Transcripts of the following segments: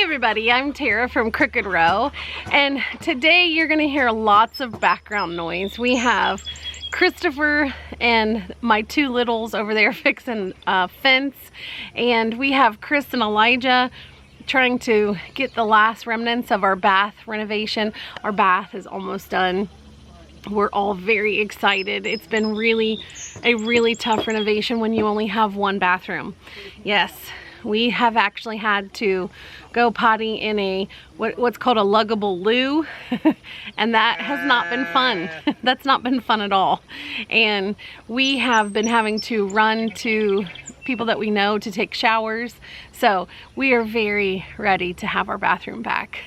everybody, I'm Tara from Crooked Row, and today you're going to hear lots of background noise. We have Christopher and my two littles over there fixing a fence, and we have Chris and Elijah trying to get the last remnants of our bath renovation. Our bath is almost done. We're all very excited. It's been a really tough renovation when you only have one bathroom. Yes, we have actually had to go potty in a what's called a luggable loo, and that has not been fun. That's not been fun at all. And we have been having to run to people that we know to take showers. So we are very ready to have our bathroom back.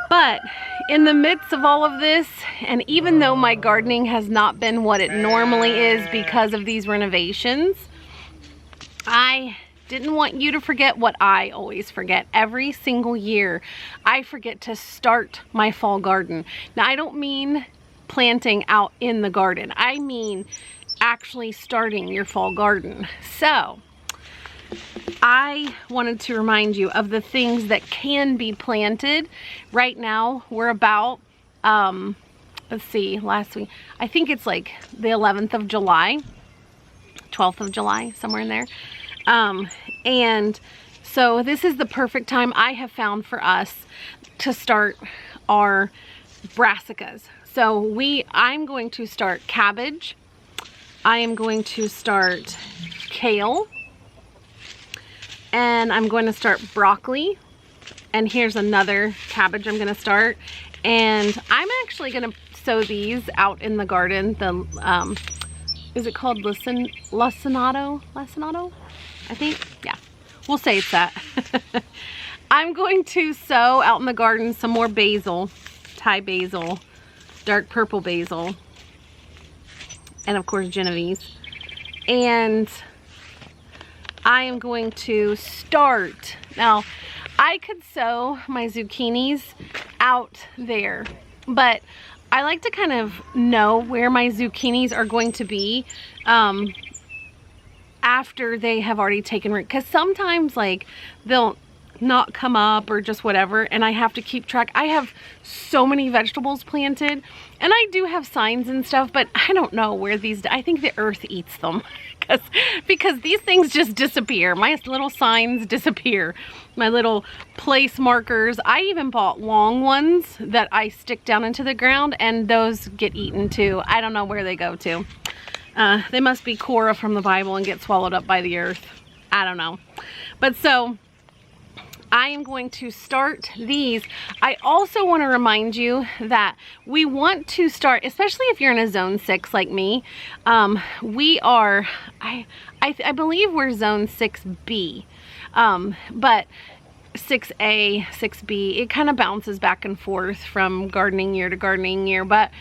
But in the midst of all of this, and even though my gardening has not been what it normally is because of these renovations, I didn't want you to forget what I always forget. Every single year, I forget to start my fall garden. Now, I don't mean planting out in the garden. I mean actually starting your fall garden. So, I wanted to remind you of the things that can be planted. Right now, we're about, let's see, last week, I think it's like the 11th of July, 12th of July, somewhere in there. And so this is the perfect time I have found for us to start our brassicas. So I'm going to start cabbage. I am going to start kale. And I'm going to start broccoli. And here's another cabbage I'm going to start. And I'm actually going to sow these out in the garden. The, is it called lacinato? Lacinato? I think, yeah, we'll say it's that. I'm going to sow out in the garden some more basil, Thai basil, dark purple basil, and of course Genovese. And I am going to start, now I could sow my zucchinis out there, but I like to kind of know where my zucchinis are going to be after they have already taken root, because sometimes like they'll not come up or just whatever, and I have to keep track. I have so many vegetables planted, and I do have signs and stuff, but I don't know where these, I think the earth eats them because these things just disappear. My little signs disappear, my little place markers. I even bought long ones that I stick down into the ground, and those get eaten too. I don't know where they go to. They must be Korah from the Bible and get swallowed up by the earth. I don't know. But so I am going to start these. I also want to remind you that we want to start, especially if you're in a zone 6 like me, we are, I believe we're zone 6B, but 6A, 6B, it kind of bounces back and forth from gardening year to gardening year, but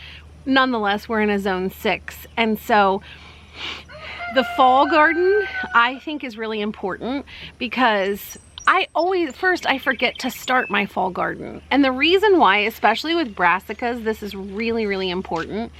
nonetheless, we're in a zone 6. And so the fall garden, I think, is really important because I forget to start my fall garden. And the reason why, especially with brassicas, this is really, really important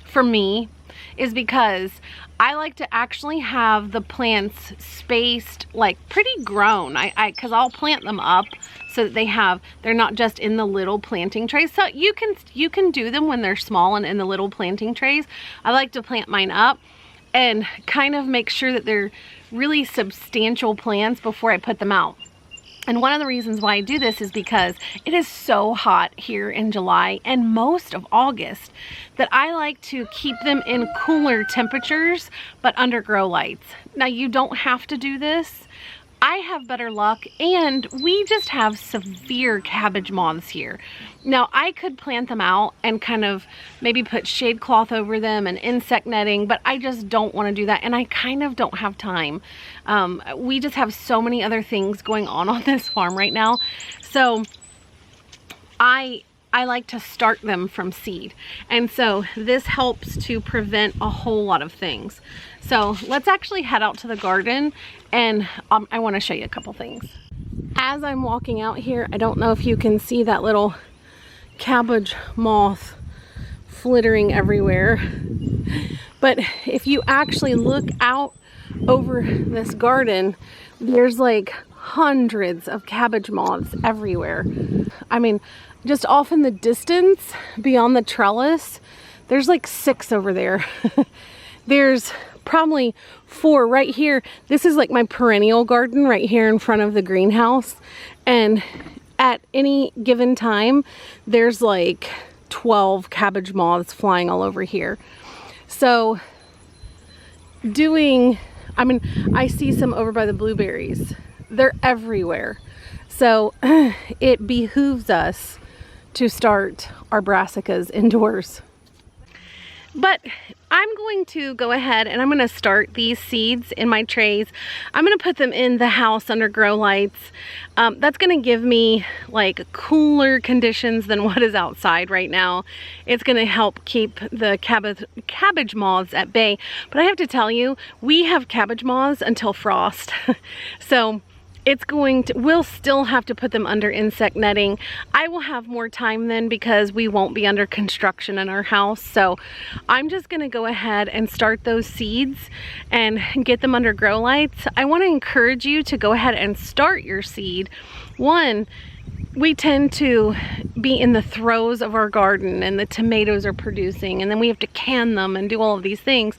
for me is because I like to actually have the plants spaced, like pretty grown. Because I'll plant them up so that they're not just in the little planting trays. So you can do them when they're small and in the little planting trays. I like to plant mine up and kind of make sure that they're really substantial plants before I put them out. And one of the reasons why I do this is because it is so hot here in July and most of August that I like to keep them in cooler temperatures, but under grow lights. Now, you don't have to do this. I have better luck, and we just have severe cabbage moths here. Now, I could plant them out and kind of maybe put shade cloth over them and insect netting, but I just don't want to do that, and I kind of don't have time. We just have so many other things going on this farm right now. So I like to start them from seed. And so this helps to prevent a whole lot of things. So let's actually head out to the garden, and I want to show you a couple things. As I'm walking out here, I don't know if you can see that little cabbage moth flittering everywhere. But if you actually look out over this garden, there's like hundreds of cabbage moths everywhere. I mean, just off in the distance beyond the trellis, there's like 6 over there. There's probably 4 right here. This is like my perennial garden right here in front of the greenhouse. And at any given time, there's like 12 cabbage moths flying all over here. So I see some over by the blueberries. They're everywhere. So it behooves us to start our brassicas indoors. But I'm going to go ahead and I'm going to start these seeds in my trays. I'm going to put them in the house under grow lights. That's going to give me like cooler conditions than what is outside right now. It's going to help keep the cabbage moths at bay. But I have to tell you, we have cabbage moths until frost. So we'll still have to put them under insect netting. I will have more time then because we won't be under construction in our house. So I'm just gonna go ahead and start those seeds and get them under grow lights. I wanna encourage you to go ahead and start your seed. One, we tend to be in the throes of our garden and the tomatoes are producing and then we have to can them and do all of these things.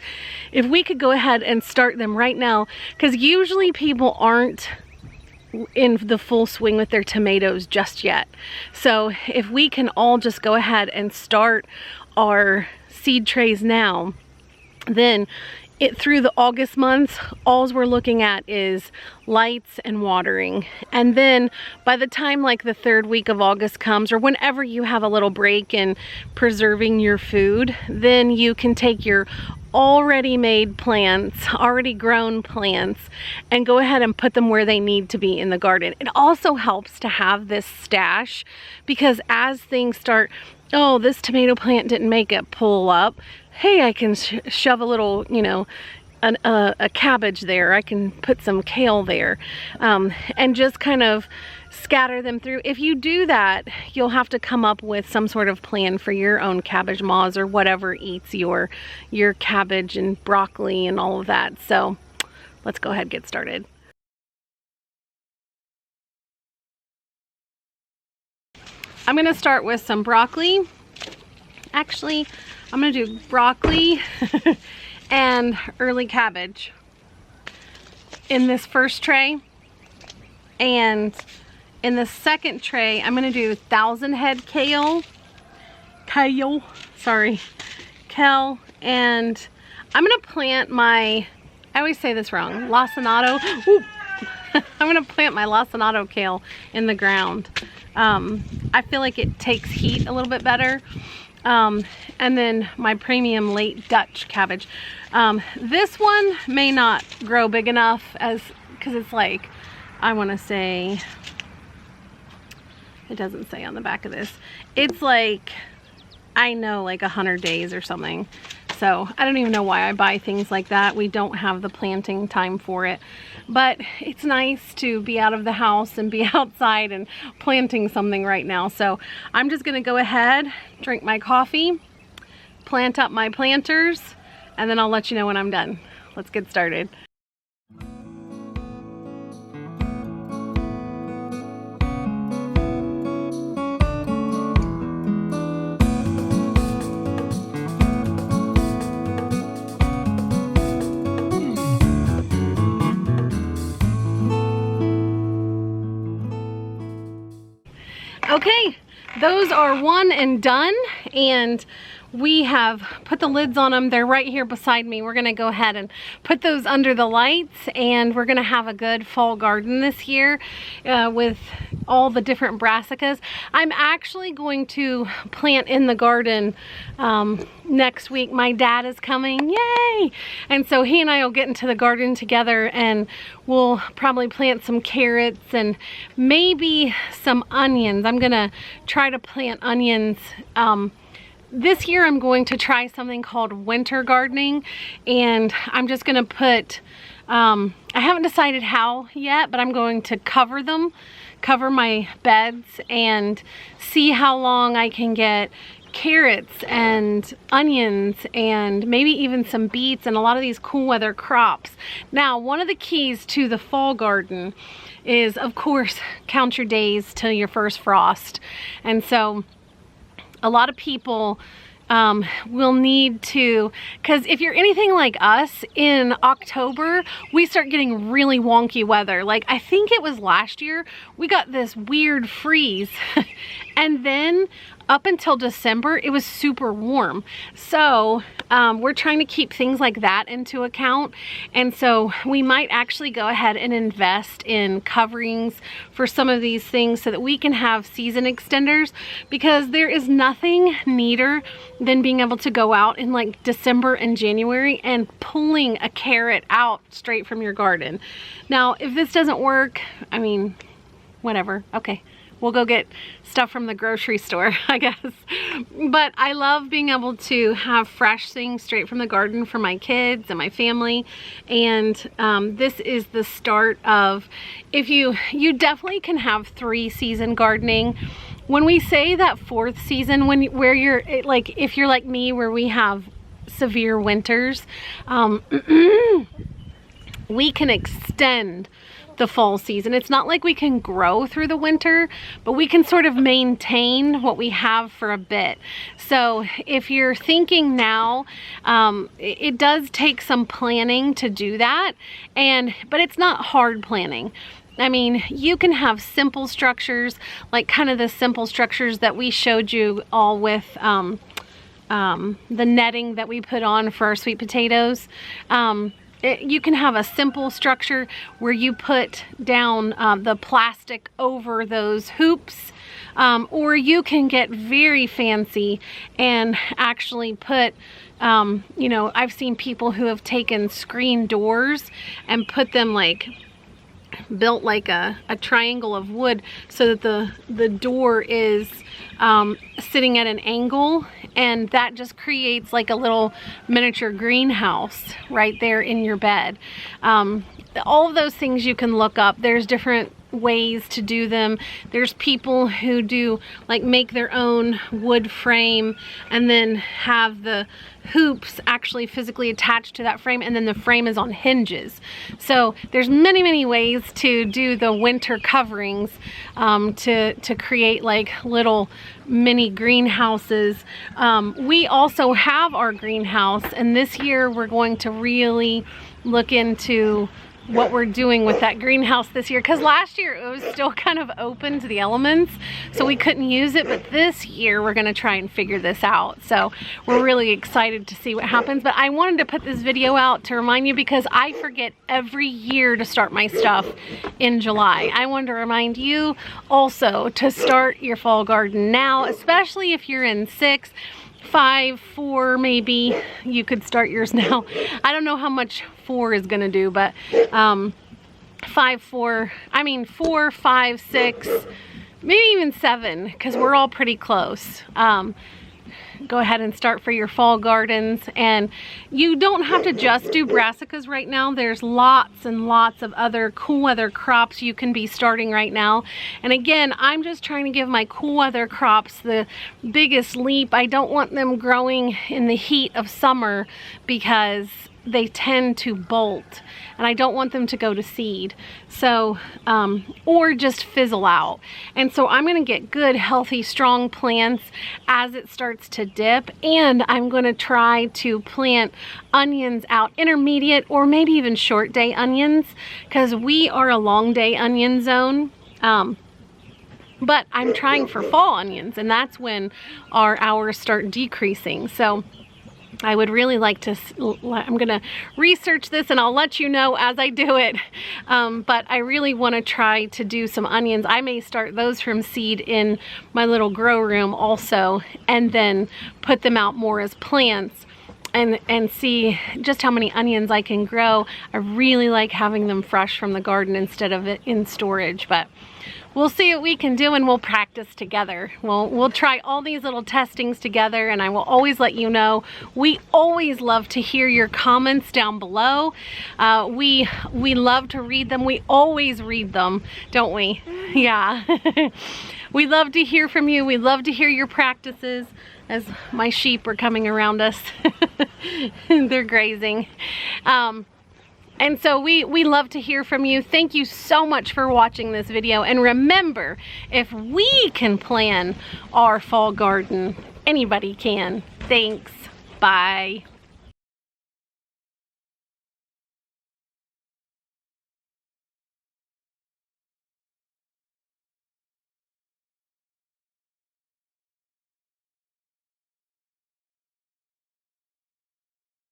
If we could go ahead and start them right now, because usually people aren't in the full swing with their tomatoes just yet. So if we can all just go ahead and start our seed trays now, then through the August months, all we're looking at is lights and watering. And then by the time like the 3rd week of August comes, or whenever you have a little break in preserving your food, then you can take your already made plants, already grown plants, and go ahead and put them where they need to be in the garden. It also helps to have this stash because as things start, oh, this tomato plant didn't make it pull up. Hey, I can shove a little, you know, a cabbage there. I can put some kale there, and just kind of scatter them through. If you do that, you'll have to come up with some sort of plan for your own cabbage moths or whatever eats your cabbage and broccoli and all of that. So let's go ahead and get started. I'm gonna start with some broccoli. Actually, I'm gonna do broccoli and early cabbage in this first tray. And in the second tray, I'm gonna do 1,000 head kale, and I'm gonna plant my, I always say this wrong, lacinato. I'm gonna plant my lacinato kale in the ground. I feel like it takes heat a little bit better. And then my premium late Dutch cabbage. This one may not grow big enough because it's like, I wanna say, it doesn't say on the back of this. It's like, I know, like 100 days or something. So I don't even know why I buy things like that. We don't have the planting time for it. But it's nice to be out of the house and be outside and planting something right now. So I'm just gonna go ahead, drink my coffee, plant up my planters, and then I'll let you know when I'm done. Let's get started. Okay, those are one and done, and we have put the lids on them. They're right here beside me. We're gonna go ahead and put those under the lights, and we're gonna have a good fall garden this year with all the different brassicas. I'm actually going to plant in the garden next week. My dad is coming, yay! And so he and I will get into the garden together, and we'll probably plant some carrots and maybe some onions. I'm gonna try to plant onions. This year I'm going to try something called winter gardening, and I'm just gonna put, I haven't decided how yet, but I'm going to cover my beds and see how long I can get carrots and onions and maybe even some beets and a lot of these cool weather crops. Now, one of the keys to the fall garden is, of course, count your days till your first frost. And so a lot of people will need to, because if you're anything like us, in October we start getting really wonky weather. Like, I think it was last year we got this weird freeze and then up until December it was super warm. So we're trying to keep things like that into account, and so we might actually go ahead and invest in coverings for some of these things so that we can have season extenders, because there is nothing neater than being able to go out in like December and January and pulling a carrot out straight from your garden. Now, if this doesn't work, I mean, whatever, okay. We'll go get stuff from the grocery store, I guess. But I love being able to have fresh things straight from the garden for my kids and my family. And this is the start of, if you definitely can have 3-season gardening. When we say that 4th season, where you're like, if you're like me, where we have severe winters, we can extend the fall season. It's not like we can grow through the winter, but we can sort of maintain what we have for a bit. So if you're thinking now, it does take some planning to do that, but it's not hard planning. I mean, you can have simple structures, like kind of the simple structures that we showed you all with the netting that we put on for our sweet potatoes. You can have a simple structure where you put down the plastic over those hoops, or you can get very fancy and actually put, you know, I've seen people who have taken screen doors and put them like, built like a triangle of wood so that the door is sitting at an angle, and that just creates like a little miniature greenhouse right there in your bed. All of those things you can look up. There's different ways to do them. There's people who do like make their own wood frame and then have the hoops actually physically attached to that frame, and then the frame is on hinges. So there's many ways to do the winter coverings, to create like little mini greenhouses. We also have our greenhouse, and this year we're going to really look into what we're doing with that greenhouse this year, because last year it was still kind of open to the elements, so we couldn't use it. But this year we're going to try and figure this out, so we're really excited to see what happens. But I wanted to put this video out to remind you, because I forget every year to start my stuff in July. I wanted to remind you also to start your fall garden now, especially if you're in 6, 5, 4, maybe you could start yours now. I don't know how much 4 is gonna do, but 4, 5, 6, maybe even 7, because we're all pretty close. Go ahead and start for your fall gardens, and you don't have to just do brassicas right now. There's lots and lots of other cool weather crops you can be starting right now. And again, I'm just trying to give my cool weather crops the biggest leap. I don't want them growing in the heat of summer, because they tend to bolt, and I don't want them to go to seed, so or just fizzle out. And so I'm going to get good, healthy, strong plants as it starts to dip, and I'm going to try to plant onions out, intermediate or maybe even short day onions, because we are a long day onion zone. But I'm trying for fall onions, and that's when our hours start decreasing. So I would really like to, I'm gonna research this and I'll let you know as I do it, but I really want to try to do some onions. I may start those from seed in my little grow room also, and then put them out more as plants and see just how many onions I can grow. I really like having them fresh from the garden instead of it in storage, but we'll see what we can do, and we'll practice together. We'll try all these little testings together, and I will always let you know. We always love to hear your comments down below. We love to read them. We always read them, don't we? Yeah. We love to hear from you. We love to hear your practices. as my sheep are coming around us. They're grazing. And so we love to hear from you. Thank you so much for watching this video. And remember, if we can plan our fall garden, anybody can. Thanks. Bye.